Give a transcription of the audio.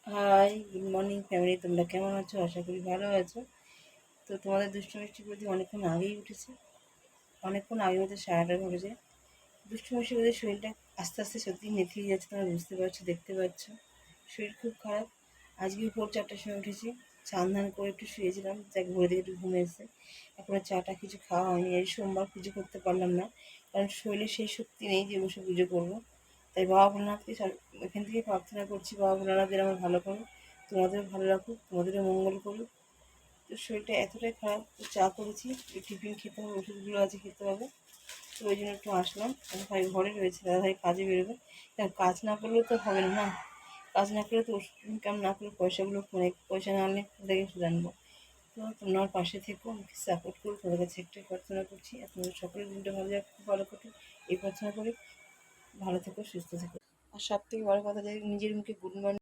High, good morning family. তোমরা কেমন আছো? আশা করি ভালো আছো। তো তোমাদের দুষ্টু মিষ্টি প্রতি অনেকক্ষণ আগেই উঠেছে, অনেকক্ষণ আগে হতে সারাটা ঘটেছে। দুষ্টু মিষ্টি প্রতি শরীরটা আস্তে আস্তে সত্যি নেতিয়ে যাচ্ছে, তোমরা বুঝতে পারছো, দেখতে পাচ্ছ। শরীর খুব খারাপ। আজকে ভোর 4টার সময় উঠেছি, স্নান ধান করে একটু শুয়েছিলাম, যাকে ভোর দিকে একটু ঘুমে এসে এখনো চাটা কিছু খাওয়া হয়নি। এই সোমবার পুজো করতে পারলাম না, কারণ শরীরে সেই শক্তি নেই যে বসে পুজো করবো। তাই বাবা ভোলানাথকে এখান থেকে প্রার্থনা করছি, বাবা ভোলানাথ যেন আমার ভালো করুক, তোমাদেরও ভালো রাখুক, তোমাদেরও মঙ্গল করুক। তো শরীরটা এতটাই খারাপ, তো চা করেছি, টিফিন খেতে হবে, ওষুধগুলো আছে খেতে হবে। তো ওই জন্য একটু আসলাম। ভাই ঘরে রয়েছে, দাদা ভাই কাজে বেরোবে। কাজ না করলেও তো হবে না, না। কাজ না করলে তো ওষুধ ইনকাম না করলে পয়সাগুলো ফোনে পয়সা না আনলে থেকে শুধু আনবো। তো তোমরা আমার পাশে থেকো, আমাকে সাপোর্ট করো, তোমাদের কাছে একটাই প্রার্থনা করছি। আর তোমাদের সকলের দিনটা ভালো যাক, খুব ভালো কাটুক এই প্রার্থনা করি। ভালো থেকো, সুস্থ থেকো। আর সব থেকে বড় কথা, যে নিজের মুখে গুড মর্নিং